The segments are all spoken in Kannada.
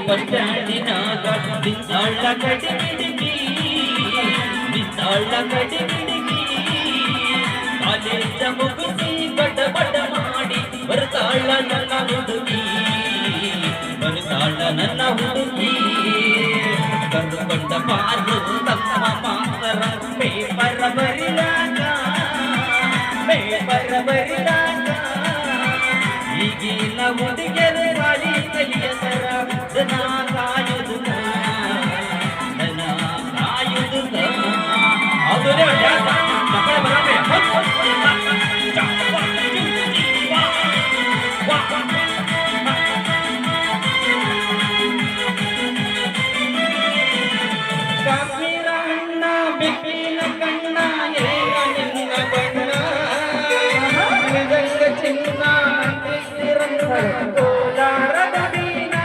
ಬಸ್ಟ್ಯಾಂಡಿನಾಗ ಬಿದ್ದಾಳ ಕಡಿಮಿಡಿಗಿ ಬಿದ್ದಾಳ ಕಡಿಮಿಡಿಗಿ ಕಾಲೇಜ ಮುಗಿಸಿ ಬಡ ಬಡ ಮಾಡಿ ಬರ್ತಾಳ ನನ್ನ ಹುಡುಗಿ ಬರ್ತಾಳ ನನ್ನ ಹುಡುಗಿ ಕರುಕೊಂಡ ಪಾರು ತಮ್ಮ ಮಾತರ ಪೇಪರ್ ಬರಿಲಾಗ ಈಗಿನ ಹುಡುಗಿಯರು ಸಾಲಿ ಕಲಿಯಸರ ದನ ಕಾಯುದು ದನ ಕಾಯುದು ಅದು ಕಾಶ್ಮೀರ ಅಣ್ಣ ಬಿಕ್ಕಿನ ಕಣ್ಣ ಏನ ನಿನ್ನ ಬಣ್ಣ ನಿಜಂಗ ಚಿನ್ನ ಕೋಲಾರದ ಬೀನ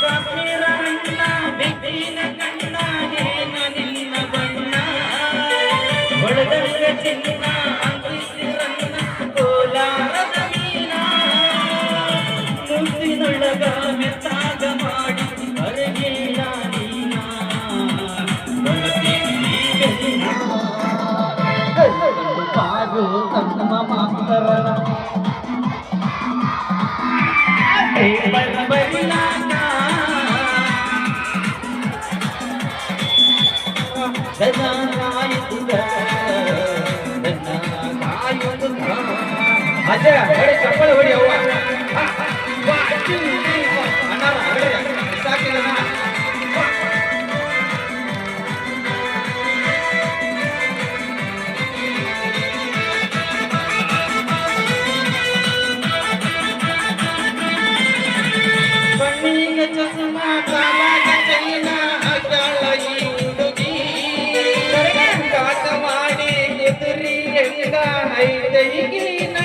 ಕಾಶ್ಮೀರ ಅಣ್ಣ ಬಿಕ್ಕಿನ ಕಣ್ಣ ಏನ ನಿನ್ನ ಬಣ್ಣ ಹೊಡೆದಂಗ ಚಿನ್ನ ಕೋಲಾರದ ಬೀನ ಮುತ್ತಿನೊಳಗ ಮೆತ್ತಾಗ ಮಾಡಿ ಅರಗೇಳ ನೀನ ಪಾರು ತಮ್ಮ ಮಾತರನ ಬರಿಲಾಗ ದನ ಕಾಯುತ್ತ ದನ ಕಾಯುತ್ತ ಅಜ್ಜ ಹೊಡಿ ಚಪ್ಪಳ ಹೊಡಿ ಅವ್ವ ಅಣ್ಣಾರ ಸಾಕಿಲ್ಲ ಕಣ್ಣಿಗೆ ಚಸ್ಮಾ ಕಾಲಾಗ ಚೈನ ಹಾಕ್ಯಾಳ ಈ ಹುಡುಗಿ ಕಾಟ ಮಾಡಿ ಎದುರಿ ಹೆಂಗ ಐದೈಗಿನ